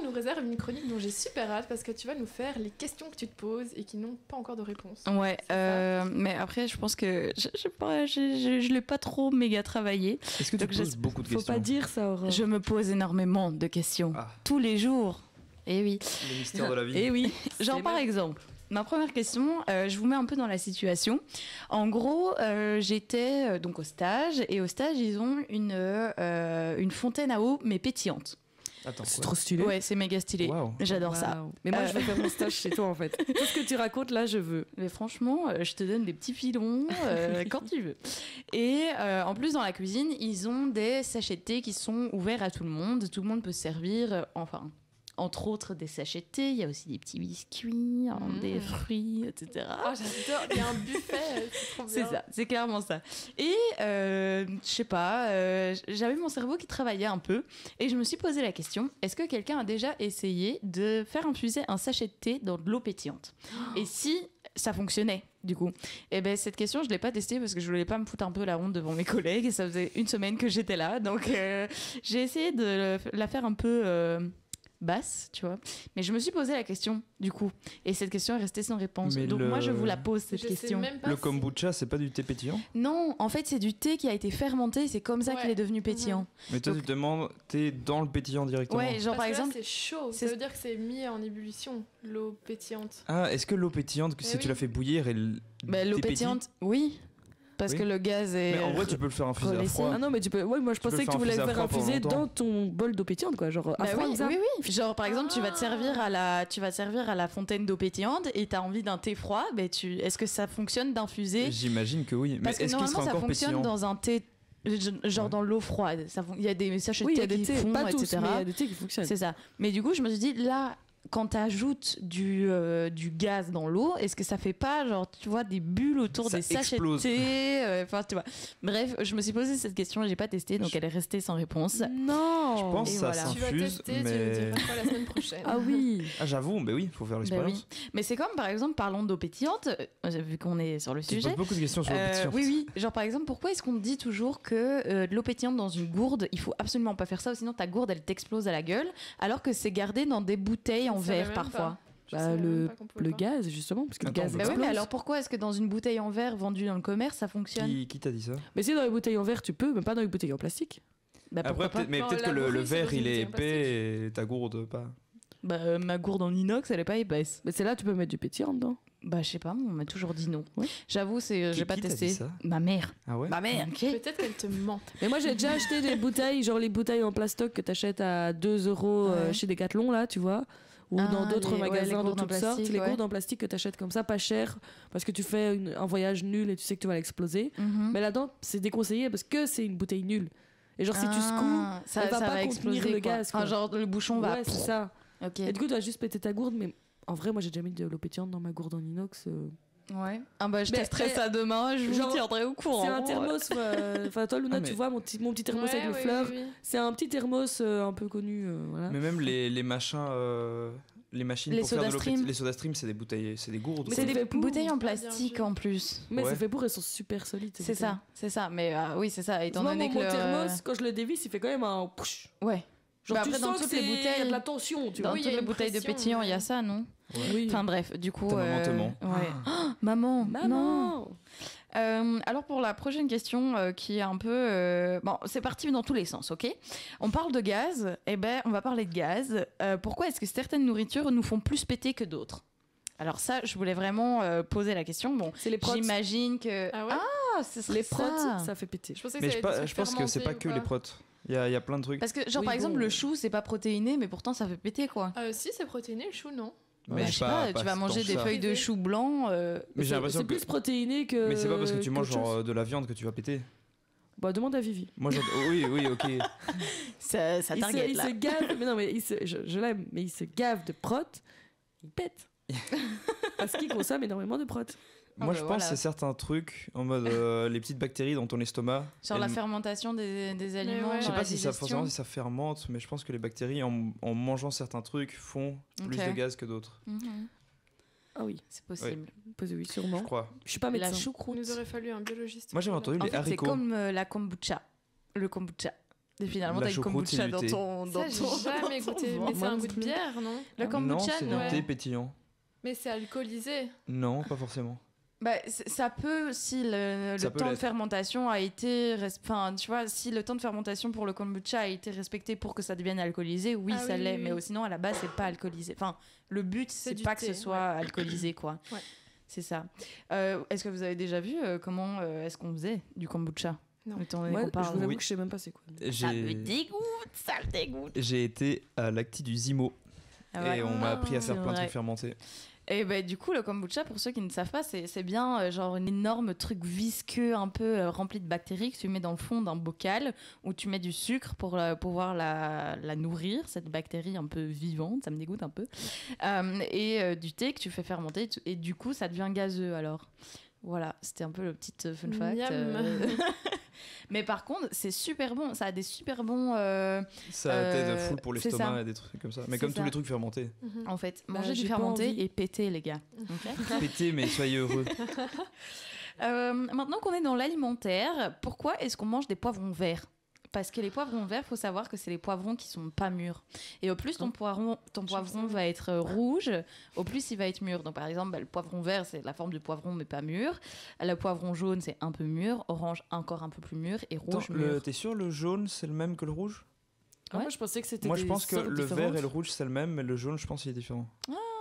nous réserve une chronique dont j'ai super hâte parce que tu vas nous faire les questions que tu te poses et qui n'ont pas encore de réponse. Ouais, mais après, je pense que je l'ai pas trop méga travaillé. Est-ce que tu te poses beaucoup de questions? Faut pas dire ça, Aurore. Je me pose énormément de questions. Tous les jours. Et oui. Le mystère de la vie. Et oui. Genre, par exemple, ma première question, je vous mets un peu dans la situation. En gros, j'étais donc au stage, et au stage, ils ont une fontaine à eau, mais pétillante. Attends, c'est trop stylé. Ouais, c'est méga stylé. Wow. J'adore ça. Mais moi, je vais faire mon stage chez toi, en fait. Tout ce que tu racontes, là, je veux. Mais franchement, je te donne des petits filons quand tu veux. Et en plus, dans la cuisine, ils ont des sachets de thé qui sont ouverts à tout le monde. Tout le monde peut se servir, entre autres des sachets de thé. Il y a aussi des petits biscuits, des fruits, etc. Ah, j'adore. Il y a un buffet, c'est trop bien. C'est ça, c'est clairement ça. Et je sais pas, j'avais mon cerveau qui travaillait un peu et je me suis posé la question, est-ce que quelqu'un a déjà essayé de faire infuser un sachet de thé dans de l'eau pétillante? Et si ça fonctionnait, du coup? Et ben cette question, je l'ai pas testée parce que je voulais pas me foutre un peu la honte devant mes collègues, et ça faisait une semaine que j'étais là, donc j'ai essayé de la faire un peu basse, tu vois. Mais je me suis posé la question, du coup. Et cette question est restée sans réponse. Donc moi, je vous la pose, cette question. Le kombucha, c'est pas du thé pétillant? Non, en fait, c'est du thé qui a été fermenté. C'est comme ça qu'il est devenu pétillant. Mais toi, tu te demandes, t'es dans le pétillant directement? Ouais, genre par exemple... c'est chaud. Ça veut dire que c'est mis en ébullition, l'eau pétillante. Ah, est-ce que l'eau pétillante, si tu la fais bouillir, elle... l'eau pétillante, oui. Parce que le gaz est. Mais en vrai, tu peux le faire infuser à froid. Ah non, mais tu peux. Ouais, moi je pensais que tu voulais le faire infuser dans ton bol d'eau pétillante, quoi. Genre à froid, oui. Genre par exemple, tu vas te servir à la fontaine d'eau pétillante et t'as envie d'un thé froid. Est-ce que ça fonctionne d'infuser? J'imagine que oui. Parce mais que normalement, ça fonctionne dans un thé. Genre dans l'eau froide. Il y a des sachets de thé qui font, pas tous, etc. mais il y a des thés qui fonctionnent. C'est ça. Mais du coup, je me suis dit, là, quand t'ajoutes du gaz dans l'eau, est-ce que ça fait pas, genre, tu vois, des bulles autour des sachets de thé? Enfin, tu vois. Bref, je me suis posé cette question et j'ai pas testé, donc elle est restée sans réponse. Non. Je pense que ça s'infuse, tu vas tester, tu nous diras quoi la semaine prochaine. Ah oui. Ah, j'avoue, mais oui, faut faire l'expérience. Oui. Mais c'est comme, par exemple, parlons d'eau pétillante, vu qu'on est sur le sujet. Tu poses beaucoup de questions sur l'eau pétillante. Oui. Genre, par exemple, pourquoi est-ce qu'on dit toujours que de l'eau pétillante dans une gourde, il faut absolument pas faire ça, sinon ta gourde, elle t'explose à la gueule, alors que c'est gardé dans des bouteilles en verre parfois? Le gaz, justement, parce que le gaz explose. Oui, mais alors pourquoi est-ce que dans une bouteille en verre vendue dans le commerce, ça fonctionne? Qui t'a dit ça? Mais si dans les bouteilles en verre, tu peux, mais pas dans les bouteilles en plastique. Après, peut-être que le verre, il est épais et ta gourde, pas. Ma gourde en inox, elle est pas épaisse. Mais c'est là, tu peux mettre du pétillant dedans. Je sais pas, on m'a toujours dit non. Ouais. J'avoue, j'ai pas testé. Dit ça? Ma mère. Ah ouais? Ma mère. Peut-être qu'elle te ment. Mais moi, j'ai déjà acheté des bouteilles, genre les bouteilles en plastoc que t'achètes à 2 € chez Decathlon, là, tu vois. Ou dans d'autres magasins de toutes sortes. Les gourdes en plastique que t'achètes comme ça, pas cher, parce que tu fais un voyage nul et tu sais que tu vas l'exploser. Mais là-dedans, c'est déconseillé parce que c'est une bouteille nulle. Et genre, si tu secoues, elle va pas contenir le gaz. Enfin, genre, le bouchon va. Ouais, c'est ça. Okay. Et du coup, tu vas juste péter ta gourde, mais en vrai, moi, j'ai déjà mis de l'eau pétillante dans ma gourde en inox. Ouais. Je testerai ça demain, je vous tiendrai au courant. C'est un thermos. Enfin, toi, Luna, tu vois mon petit thermos avec les fleurs. Oui. C'est un petit thermos un peu connu. Voilà. Mais même les machins. Les machines pour faire de l'eau pétillante. Les SodaStream, c'est des bouteilles, c'est des gourdes. Mais c'est des bouteilles en plastique en plus. Mais c'est fait pour, elles sont super solides. C'est ça. Mais oui, c'est ça. Étant donné que mon thermos, quand je le dévisse, il fait quand même un. Ouais. Genre, tu sens que il y a de la tension, tu vois. Dans toutes les bouteilles de pétillant, il y a ça, non? Oui. Enfin bref, du coup. Ta maman te ment. Ouais. Maman. Non. Alors pour la prochaine question qui est un peu... Bon, c'est parti dans tous les sens, ok? On parle de gaz, on va parler de gaz. Pourquoi est-ce que certaines nourritures nous font plus péter que d'autres? Alors ça, je voulais vraiment poser la question. Bon, c'est les protes. J'imagine que... Ah ouais? Les protes, ça fait péter. Je pense que c'est pas que les protes. Il y a plein de trucs. Parce que genre par exemple le chou c'est pas protéiné mais pourtant ça fait péter quoi. Si c'est protéiné le chou non. Mais je sais pas, tu vas manger des feuilles de chou blanc. Mais j'ai l'impression c'est plus protéiné que. Mais c'est pas parce que tu manges genre de la viande que tu vas péter. Bah demande à Vivi. Moi oui ok. ça target il se gave, mais non mais je l'aime, mais il se gave de protes, il pète. Parce qu'il consomme énormément de protes. Moi, je pense que c'est certains trucs en mode les petites bactéries dans ton estomac. Sur la fermentation des aliments. Ouais. Je sais pas si ça fermente, mais je pense que les bactéries, en mangeant certains trucs, font plus de gaz que d'autres. Ah oui, c'est possible. Oui, sûrement. Je crois. Je suis pas médecin. La choucroute. Il nous aurait fallu un biologiste. Moi, j'avais entendu les haricots. C'est comme la kombucha. Le kombucha. Et finalement, La t'as une choucroute, kombucha c'est dans du thé. ton. Ça, j'ai jamais goûté. Mais c'est un goût de bière, non? Le kombucha, c'est non. du thé pétillant. Mais c'est alcoolisé. Non, pas forcément. Bah, ça peut, si le Ça peut temps de l'être. fermentation a été... Enfin, tu vois, si le temps de fermentation pour le kombucha a été respecté pour que ça devienne alcoolisé, oui, Ah ça oui, l'est. oui, Mais oui. sinon, à la base, c'est pas alcoolisé. Enfin, le but, c'est du pas que thé, ce soit alcoolisé, quoi. Ouais. C'est ça. Est-ce que vous avez déjà vu comment est-ce qu'on faisait du kombucha? Non. Le temps donné Ouais, qu'on je parle. vous avoue Oui. que je sais même pas c'est quoi. Ça me dégoûte, ça me dégoûte. J'ai été à l'acti du Zimo Ah ouais. et on m'a appris à c'est faire plein de vrai. trucs fermentés. Et bah, du coup, le kombucha, pour ceux qui ne savent pas, c'est bien genre un énorme truc visqueux, un peu rempli de bactéries que tu mets dans le fond d'un bocal où tu mets du sucre pour pouvoir la nourrir, cette bactérie un peu vivante, ça me dégoûte un peu. Et du thé que tu fais fermenter et du coup, ça devient gazeux alors. Voilà, c'était un peu le petit fun fact. Miam. Mais par contre, c'est super bon, ça a des super bons... Ça t'aide full pour c'est l'estomac ça. et des trucs comme ça. Mais C'est comme ça. tous les trucs fermentés. Mhm. En fait, Bah, manger du j'ai pas fermenté envie. et péter, les gars. Ok. Pétez, mais soyez heureux. Maintenant qu'on est dans l'alimentaire, pourquoi est-ce qu'on mange des poivrons verts? Parce que les poivrons verts, faut savoir que c'est les poivrons qui sont pas mûrs. Et au plus ton poivron va être rouge, au plus il va être mûr. Donc par exemple, bah, le poivron vert, c'est la forme du poivron mais pas mûr. Le poivron jaune, c'est un peu mûr. Orange, encore un peu plus mûr. Et rouge, Attends, mûr. t'es sûr le jaune c'est le même que le rouge? Ah, Ouais. moi je pensais que c'était Moi je des pense que sortes le vert différentes. et le rouge c'est le même, mais le jaune je pense qu'il est différent.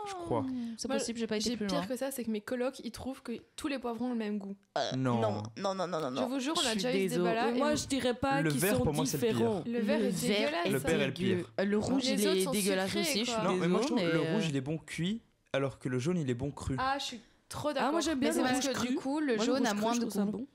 Je crois. C'est Moi, possible, j'ai pas été J'ai plus pire loin. que ça, c'est que mes colocs, ils trouvent que tous les poivrons ont le même goût. Non. Je vous jure, on Je a suis déjà eu ce désolée. débat-là. et Moi je dirais pas Le qu'ils vert, sont pour moi, c'est le pire. différents. Le vert est vert dégueulasse. Le vert est le dégueu. pire. Le rouge, Les il autres est sont dégueulasse sucrés, aussi. Je suis quoi. Non, mais moi je trouve désolée, le mais, rouge il est bon cuit, alors que le jaune il est bon cru. Ah, je suis trop d'accord. Ah, moi j'aime Mais bien c'est le parce rouge que cru. du coup, le Moi, jaune rouge a cru, moins je de trouve ça goût. bon.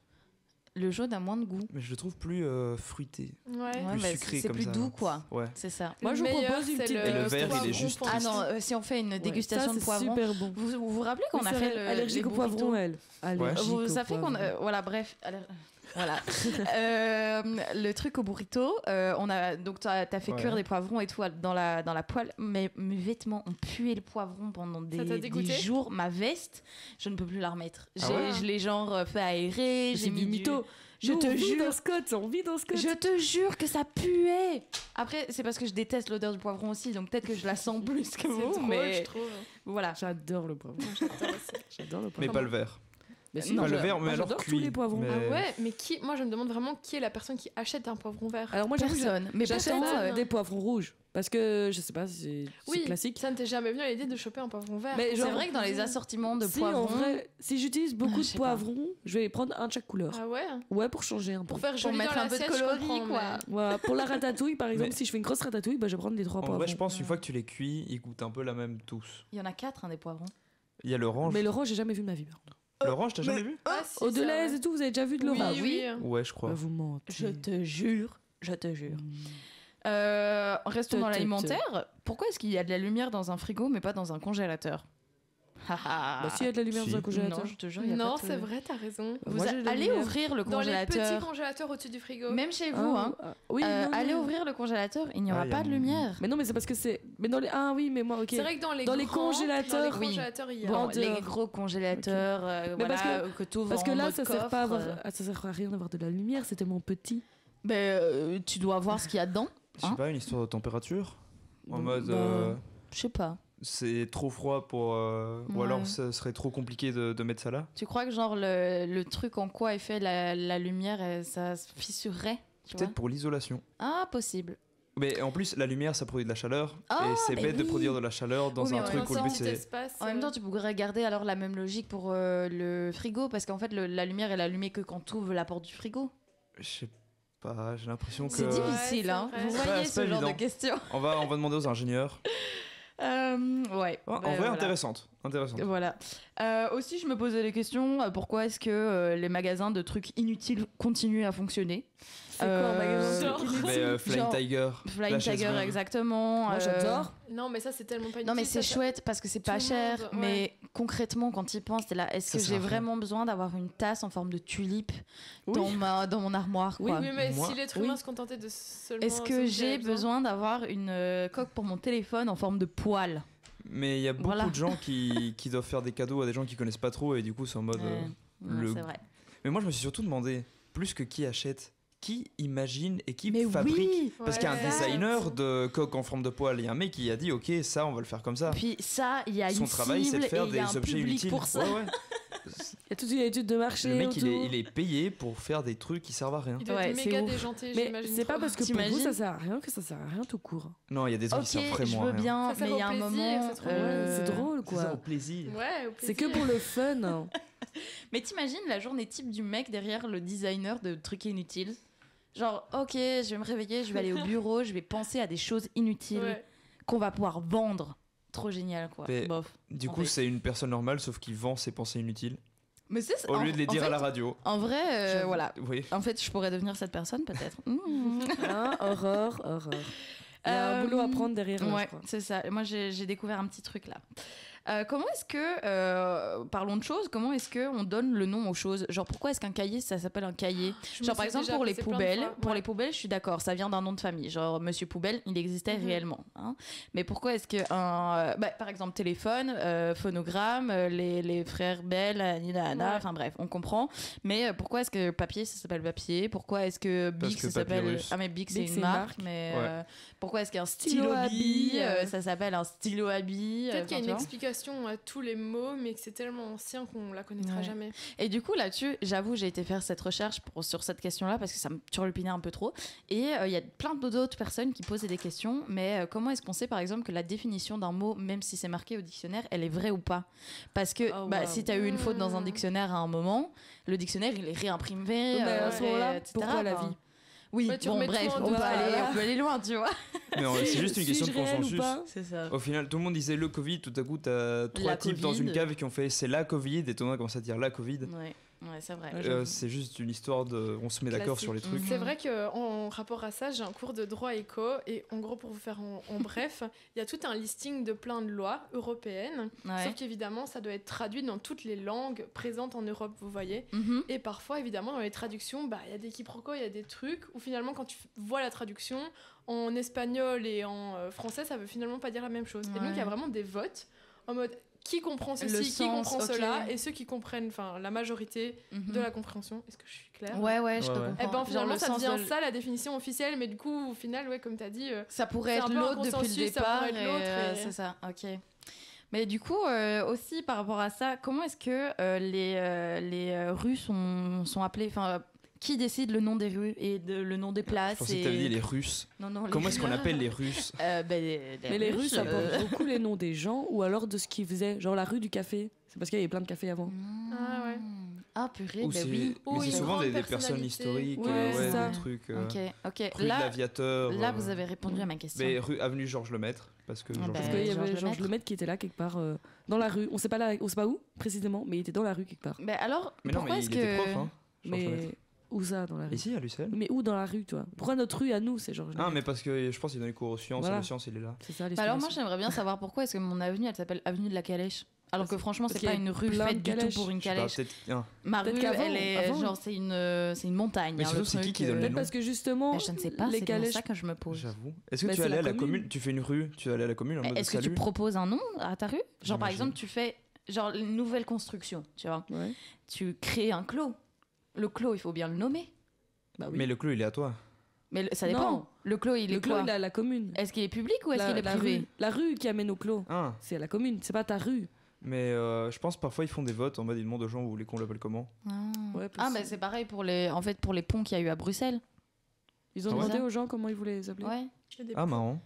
Le jaune a moins de goût. Mais je le trouve plus fruité. Ouais. Ouais, Plus bah, sucré c'est comme plus ça. doux, quoi. Ouais. C'est ça. Moi, je vous meilleur, propose une c'est petite Et le vert, il est poivron juste. pondu. Ah non, si on fait une Ouais, dégustation ça, de c'est poivrons, super bon. vous vous rappelez qu'on Oui, a c'est fait vrai, le allergique les au poivron, burritos. elle. Allergique au Ça fait qu'on poivron. voilà, bref. Voilà. Le truc au burrito, on a donc t'as fait Ouais. cuire des poivrons et tout dans la poêle, mais mes vêtements ont pué le poivron pendant Ça t'a des dégoûté jours. Ma veste, je ne peux plus la remettre. Ah ouais Je l'ai genre fait aérer, j'ai C'est mis du mytho. Je Nous, te on vit jure. dans Scott, on vit dans Scott. Je te jure que ça puait. Après, c'est parce que je déteste l'odeur du poivron aussi, donc peut-être que je la sens plus que C'est vous, drôle, mais je trouve. voilà. J'adore le poivron. J'adore le Mais poivron. pas le vert. Mais Non, Pas le je- vert, mais moi, alors j'adore cuit. tous les poivrons. Mais- Ah ouais, mais moi je me demande vraiment qui est la personne qui achète un poivron vert. Alors moi j'avoue que Personne. Mais j'achète pourtant, ça. des poivrons rouges parce que je sais pas, c'est Oui, classique. ça ne t'est jamais venu à l'idée de choper un poivron vert. Mais c'est genre, vrai que dans les assortiments de Si, poivrons, en vrai, si j'utilise beaucoup je de sais pas. poivrons, je vais prendre un de chaque couleur. Ah ouais. Ouais, pour changer un peu. Pour faire pour joli mettre dans un peu de l'assiette, je coloris, comprends, quoi. mais- Voilà, pour la ratatouille, par exemple, Mais- si je fais une grosse ratatouille, bah, je vais prendre les 3 En poivrons. vrai, je pense une fois que tu les cuis, ils goûtent un peu la même tous. il y en a 4 des poivrons. Il y a l'orange. Mais l'orange, j'ai jamais vu de ma vie. par contre. L'orange, t'as jamais vu? Ah, si, Au ça, Deleuze ouais. et tout, vous avez déjà vu de Oui, l'orange oui. Ouais, je crois. Bah, vous mentez. Je te jure, je te jure. Mm. Restons dans l'alimentaire. Pourquoi est-ce qu'il y a de la lumière dans un frigo mais pas dans un congélateur? Bah, s'il y a de la lumière Si. dans un congélateur. Non, je te jure, il y a Non, pas de- c'est vrai, t'as raison. Vous Moi, j'ai de la allez lumière. ouvrir le Dans les petits congélateur. congélateurs au-dessus du frigo. Même chez vous, hein. Oui, non, Allez non. ouvrir le congélateur, il n'y aura Ah, il y a pas de un- lumière. Mais non, mais c'est parce que c'est. Mais dans les. Ah oui, mais moi, ok. C'est vrai que dans les Dans les grands- congélateurs, dans les oui. congélateurs, il y a. Bon, en dehors. les gros congélateurs, Mais voilà, parce que tu ouvres Parce que en là, mode ça sert pas à coffre. avoir. Ça sert à rien d'avoir de la lumière, c'est tellement petit. Tu dois voir ce qu'il y a dedans. Je sais Hein pas, une histoire de température. En Bah, mode, Je sais pas. c'est trop froid pour. Ou Ouais. alors, ce serait trop compliqué de mettre ça là. Tu crois que genre le truc en quoi est fait la lumière, ça se fissurerait, tu vois? Peut-être pour l'isolation. Ah, possible. Mais en plus, la lumière, ça produit de la chaleur. Ah, et c'est mais bête de oui. produire de la chaleur dans Oui, mais un en truc même où le temps, but Petit c'est. espace, En même temps, tu pourrais garder alors la même logique pour le frigo, parce qu'en fait, la lumière est allumée que quand tu ouvres la porte du frigo. Je sais pas, j'ai l'impression que. C'est difficile, c'est hein. vrai. Vous C'est pas- voyez c'est ce pas genre de évident. questions. On va demander aux ingénieurs. Ouais. En bah, vrai, voilà. intéressante. Intéressante. Voilà. Aussi, je me posais des questions. Pourquoi est-ce que les magasins de trucs inutiles continuent à fonctionner? C'est quoi un magasin genre- de inutile Mais Flying Genre- Tiger. Flying la chaise Tiger, veuve. exactement. Moi, j'adore. Non, mais ça, c'est tellement pas Non, mais inutile, c'est ça- chouette parce que c'est pas tout le cher. monde, Mais ouais. concrètement, quand tu y penses, t'es là, est-ce Ça que sert j'ai à rien. vraiment besoin d'avoir une tasse en forme de tulipe Oui. dans mon armoire, Oui, quoi? Oui, mais Moi- si l'être oui. humain se contentait de seulement. Est-ce ce que dont il j'ai avait besoin d'avoir une coque pour mon téléphone en forme de poêle? Mais il y a beaucoup Voilà. de gens qui doivent faire des cadeaux à des gens qui connaissent pas trop et du coup c'est en mode. Ouais, le- c'est vrai. Mais moi je me suis surtout demandé, plus que qui achète, qui imagine et qui Mais fabrique oui. Parce qu'il y a un designer de coque en forme de poil, il y a un mec qui a dit ok, ça on va le faire comme ça. Puis ça, il y a Son une travail c'est cible de faire et il y a des un objets public inutiles. pour ça. Ouais, ouais. Il y a toute une étude de marché. Le mec autour. il est payé pour faire des trucs qui servent à rien. Il doit Ouais, être c'est méga ouf. déjanté, Mais j'imagine. c'est pas trop. parce que pour T'imagines vous ça sert à rien que ça sert à rien tout court. Non, il y a des trucs Ok, qui servent je vraiment à veux rien. bien, Ça sert mais il y a au un plaisir, moment. c'est trop C'est drôle C'est ça, quoi. au plaisir. Ouais, au C'est que plaisir. pour le fun. Hein. Mais t'imagines la journée type du mec derrière le designer de trucs inutiles. Genre, ok, je vais me réveiller, je vais aller au bureau, je vais penser à des choses inutiles Ouais. qu'on va pouvoir vendre. Trop génial, quoi. Mais Bof. Du En coup, fait. c'est une personne normale, sauf qu'il vend ses pensées inutiles. Mais c'est Au lieu de les dire à la radio. En vrai, J'avoue. voilà. Oui. En fait, je pourrais devenir cette personne, peut-être. Mmh. Hein, horreur. Il y a un boulot à prendre derrière. Là, Ouais, je crois. c'est ça. Moi, j'ai découvert un petit truc là. Comment est-ce que, parlons de choses, comment est-ce qu'on donne le nom aux choses? Genre, pourquoi est-ce qu'un cahier, ça s'appelle un cahier? Je me Genre, par suis exemple, déjà pour les passée plein de poubelles, fois. pour Ouais. les poubelles, je suis d'accord, ça vient d'un nom de famille. Genre, Monsieur Poubelle, il existait réellement. Hein. Mais pourquoi est-ce que par exemple, téléphone, phonogramme, les frères Bell, Nina, Anna, Ouais. enfin bref, on comprend. Mais pourquoi est-ce que papier, ça s'appelle papier? Pourquoi est-ce que Parce Bic, que ça s'appelle... Papyrus. Ah, mais Bic, c'est Bic, une c'est une marque. marque. Mais Ouais. pourquoi est-ce qu'un Stylo stylo à billes, billes, ça s'appelle un stylo à billes? Peut-être qu'il y a enfin, une tu vois. explication à tous les mots, mais que c'est tellement ancien qu'on la connaîtra Ouais. jamais. Et du coup, là-dessus, j'avoue, j'ai été faire cette recherche sur cette question-là parce que ça me turlupinait un peu trop. Et il y a plein d'autres personnes qui posaient des questions. Mais comment est-ce qu'on sait, par exemple, que la définition d'un mot, même si c'est marqué au dictionnaire, elle est vraie ou pas? Parce que Oh, bah, wow. si tu as eu une faute dans un dictionnaire à un moment, le dictionnaire, il est réimprimé. Mais à ce moment-là, etc. pourquoi la Enfin, vie? Oui, Ouais, tu bon, remets bref, tout en on peut, doute. aller loin, tu vois. Mais c'est juste une question de Suis-je réel ou consensus. pas C'est ça. Au final, tout le monde disait le Covid, tout à coup, t'as trois La types dans Covid. une cave qui ont fait c'est la Covid, et tout le monde a commencé à dire la Covid. Ouais, c'est vrai. Ouais, j'avoue. C'est juste une histoire de. On se met d'accord Classique. sur les trucs. Mhm. C'est vrai qu'en rapport à ça, j'ai un cours de droit éco et en gros, pour vous faire en bref, il y a tout un listing de plein de lois européennes. Ouais. Sauf qu'évidemment, ça doit être traduit dans toutes les langues présentes en Europe, vous voyez. Mhm. Et parfois, évidemment, dans les traductions, il y a des quiproquos, il y a des trucs où finalement, quand tu vois la traduction en espagnol et en français, ça veut finalement pas dire la même chose. Et donc, il y a Ouais. vraiment des votes en mode qui comprend Le ceci, qui sens, comprend ok. cela, et ceux qui comprennent, enfin, la majorité Mhm. de la compréhension. Est-ce que je suis claire? Ouais, je Ouais, te ouais. comprends. Et ben Genre finalement le ça sens devient de- ça la définition officielle, mais du coup au final ouais comme t'as dit Ça pourrait C'est être un peu un l'autre depuis le consensus, ça départ. pourrait être l'autre et- C'est ça, ok. Mais du coup, aussi par rapport à ça, comment est-ce que les rues sont appelées, enfin, qui décide le nom des rues et le nom des places? Je pensais que et... t'avais dit les Russes. Non, les Comment est-ce qu'on Russes. appelle les Russes Mais les Russes, ça porte beaucoup les noms des gens ou alors de ce qu'ils faisaient. Genre la rue du café. C'est parce qu'il y avait plein de cafés avant. Ah ouais. Ah purée, Ou bah c'est oui. Ou mais c'est une souvent grande des personnes personnalité. historiques, Ouais, c'est ça. des trucs. Ok. Rue de Là, l'Aviateur. vous avez répondu à ma question. Mais rue avenue Georges Lemaître parce que Ah Georges bah, Parce qu'il y Georges avait Lemaître. Georges Lemaitre qui était là quelque part dans la rue. On sait pas où précisément, mais il était dans la rue quelque part. Mais alors, Mais non, pourquoi mais est-ce il était que... prof, hein. Georges Lemaître. Mais où ça dans la rue? Ici, à Lucelle. Mais où dans la rue, toi? Pourquoi notre rue à nous, c'est Georges Ah, Lemaitre? mais parce que je pense qu'il donne les cours aux sciences, Voilà. et la science, il est là. C'est ça, Bah alors moi l'explication. j'aimerais bien savoir pourquoi est-ce que mon avenue elle s'appelle avenue de la Calèche alors que franchement parce c'est pas qu'il y a une rue plein de faite du tout calèches. pour une Je sais pas, calèche. peut-être. Ma rue Peut-être qu'avant, elle est avant, genre c'est une montagne. Mais hein, surtout, le c'est qui truc, qui donne les Peut-être noms parce que justement, bah, je ne sais pas, les c'est bien calèches. ça que je me pose. J'avoue. Est-ce que Bah, tu c'est allais la à la commune. commune? Tu fais une rue, tu allais à la commune en mode Est-ce que tu salut? proposes un nom à ta rue? Genre par J'imagine. exemple tu fais genre une nouvelle construction, tu vois. Ouais. Tu crées un clos. Le clos il faut bien le nommer. Bah oui. Mais le clos, il est à toi. Mais ça Non. dépend. Le clos il Le est clos, quoi? il est à la commune. Est-ce qu'il est public ou est-ce qu'il est La privé? rue, la rue qui amène au clos, Ah, c'est à la commune, c'est pas ta rue. mais je pense parfois ils font des votes en mode ils demandent aux gens vous voulez qu'on l'appelle comment. Ah. Ouais, Ah possible. mais c'est pareil pour les ponts qu'il y a eu à Bruxelles. Ils ont Ah ouais. demandé aux gens comment ils voulaient les appeler. Ouais. Il y a des Ah, marrant.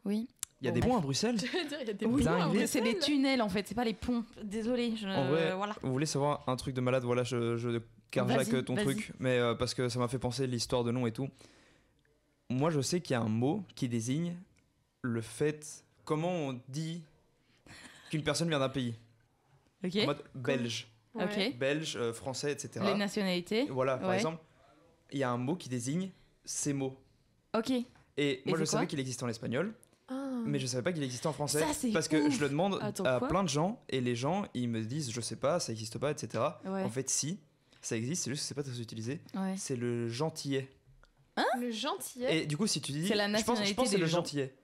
Oui. Il y a Bon, des bref. ponts à Bruxelles? Je veux dire, il y a des Oui, ponts à dingue. mais c'est des Bruxelles. tunnels en fait, c'est pas les ponts. Désolée, En vrai, voilà. vous voulez savoir un truc de malade? Voilà, je carjack Vas-y, ton vas-y. truc, mais parce que ça m'a fait penser l'histoire de nom et tout. Moi, je sais qu'il y a un mot qui désigne le fait. Comment on dit qu'une personne vient d'un pays? Ok. En mode belge. Ouais. Ok. Belge, français, etc. Les nationalités. Voilà, par Ouais. exemple, il y a un mot qui désigne ces mots. Ok. Et moi, c'est je savais quoi qu'il existait en espagnol, Ah. mais je savais pas qu'il existait en français. Ça, c'est parce que ouf. je le demande Attends, à quoi plein de gens, et les gens, ils me disent, je sais pas, ça existe pas, etc. Ouais. En fait, si, ça existe, c'est juste que c'est pas très utilisé. Ouais. C'est le gentillet. Le gentillet. Et du coup, si tu dis. C'est la je pense nationalité que c'est des le gens. gentillet.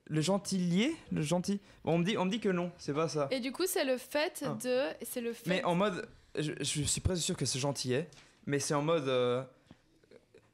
Le gentillier? Le gentil? Bon, on me dit que non, c'est pas ça. Et du coup c'est le fait Ah. de c'est le fait Mais en mode. Je suis presque sûr que c'est gentillet, mais c'est en mode.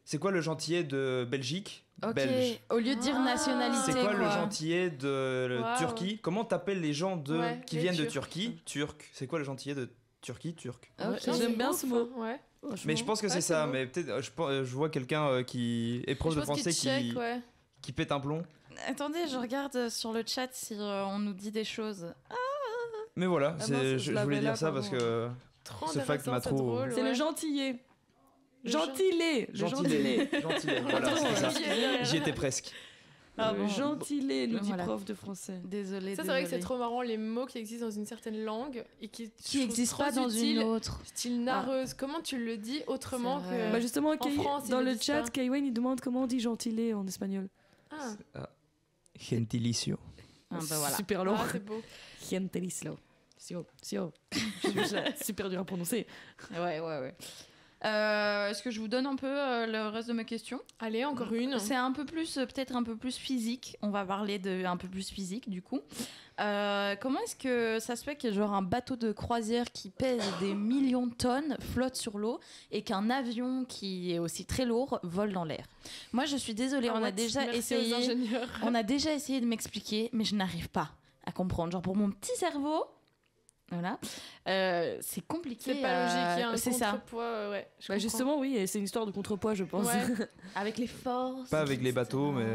C'est quoi le gentillet de Belgique? Ok, Belge. au lieu de dire nationalité. C'est quoi le quoi. gentillet de Waouh. Turquie? Comment t'appelles les gens qui les viennent de Turcs. Turquie? Turc. C'est quoi le gentillet de Turquie? Turc. Ok. J'aime bien ce mot. Ouais. Mais je pense que Ouais, c'est c'est ça. beau. Mais peut-être, je vois quelqu'un qui est prof Je de pense français qu'il check, ouais. qui pète un plomb. Attendez, je regarde sur le chat si on nous dit des choses. Mais voilà, Ah non, je l'avais voulais là, dire ça parce que Trop ce fact intéressant, m'a c'est trop- drôle, C'est ouais. le gentillet. Le Gentillet. Le gentillet. gentillet. Voilà, c'est ça. J'y étais presque. Ah Le bon. gentillet, nous dit Voilà. prof de français. Désolée. Ça, c'est vrai que c'est trop marrant, les mots qui existent dans une certaine langue et qui n'existe pas dans une autre. Style nareuse. Comment tu le dis autrement C'est vrai. que. Bah justement, France, ils dans le le disent chat, pas. Kaiwen il demande comment on dit gentillet en espagnol. Ah, Gentilicio. Ah, bah voilà. Super long. Ah, c'est beau. Gentilissimo. Sio. Super dur à prononcer. Ouais. Est-ce que je vous donne un peu le reste de mes questions? Allez, encore une. C'est un peu plus, peut-être un peu plus physique. On va parler de un peu plus physique du coup. Comment est-ce que ça se fait que genre un bateau de croisière qui pèse des millions de tonnes flotte sur l'eau et qu'un avion qui est aussi très lourd vole dans l'air? Moi, je suis désolée, Ah, on a what? déjà Merci aux essayé. ingénieurs. On a déjà essayé de m'expliquer, mais je n'arrive pas à comprendre. Genre pour mon petit cerveau, voilà, c'est compliqué. C'est pas logique, il y a un c'est ça. contrepoids, ouais. je Bah comprends. justement, oui, et c'est une histoire de contrepoids, je pense. Ouais. Avec les forces. Pas avec les etc. bateaux, mais.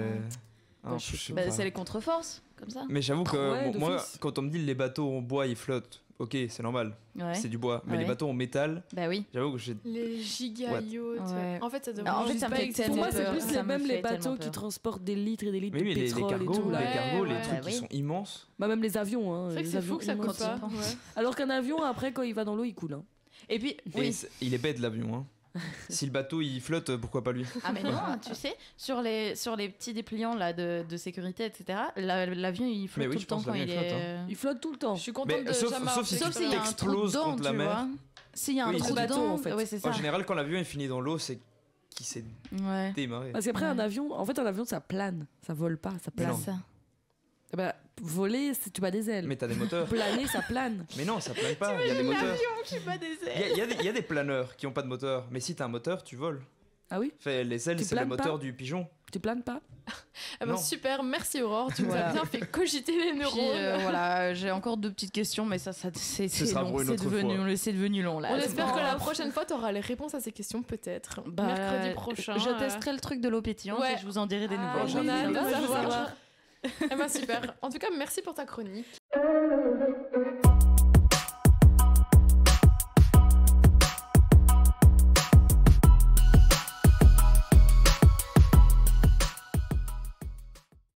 Bah, Ah, je sais je sais Bah, pas. c'est les contre-forces, comme ça. Mais j'avoue que Ouais, moi, d'office. quand on me dit les bateaux en bois ils flottent, ok, c'est normal, Ouais. c'est du bois. Mais Ouais. les bateaux en métal, Bah oui. j'avoue que j'ai. Les gigayachts. Ouais. En fait, ça devrait Alors, en fait, juste ça me pas fait exister. Pour moi, tellement c'est peur. plus Ça me même fait les bateaux tellement qui peur. transportent des litres et des litres Mais oui, de pétrole les cargos, et tout. Là. les, Ouais, cargos, ouais. les trucs Bah qui oui. sont immenses. Bah, même les avions. Hein, C'est vrai que les c'est avions fou que ça immenses. coûte pas. immenses. Ouais. Alors qu'un avion, après, quand il va dans l'eau, il coule. Hein. Et puis, Et oui. il est bête l'avion. Hein. Si le bateau il flotte, pourquoi pas lui? Ah mais non, tu sais, sur les petits dépliants là de sécurité, etc. L'avion il flotte Mais oui, tout je le temps pense quand que il l'avion, il flotte, est. Il flotte tout le temps. Je suis contente Mais de sauf- jamais sauf avoir si fait Sauf tu ça. s'il y a un trou t'exploses dedans, contre la tu mer. vois. S'il y a un Oui, trou c'est le bateau, dedans, en fait. ouais, c'est ça. En général, quand l'avion est fini dans l'eau, c'est qu'il s'est Ouais. démarré. Parce qu'après, Ouais. un avion, en fait, un avion, ça plane. Ça vole pas, ça Mais plane. non. C'est ça. Eh ben, voler, tu bats des ailes. Mais t'as des moteurs. Planer, ça plane. Mais non, ça plane pas, il y a des moteurs. Je suis pas des Il y a des planeurs qui ont pas de moteur. Mais si t'as un moteur, tu voles. Ah oui? Fait, les ailes, Tu c'est le planes moteur pas du pigeon. Tu planes pas? Ah ben Non. super, merci Aurore, tu nous Voilà. as bien fait cogiter les Puis neurones. voilà, j'ai encore 2 petites questions, mais ça c'est sera long, pour une c'est autre devenu long là. On C'est espère bon. que la prochaine fois, tu auras les réponses à ces questions, peut-être. Bah, Mercredi prochain. Je testerai le truc de l'eau pétillante Ouais. et je vous en dirai des Ah, nouvelles. j'en ai hâte de Je veux savoir. savoir. Eh ben super. En tout cas, merci pour ta chronique.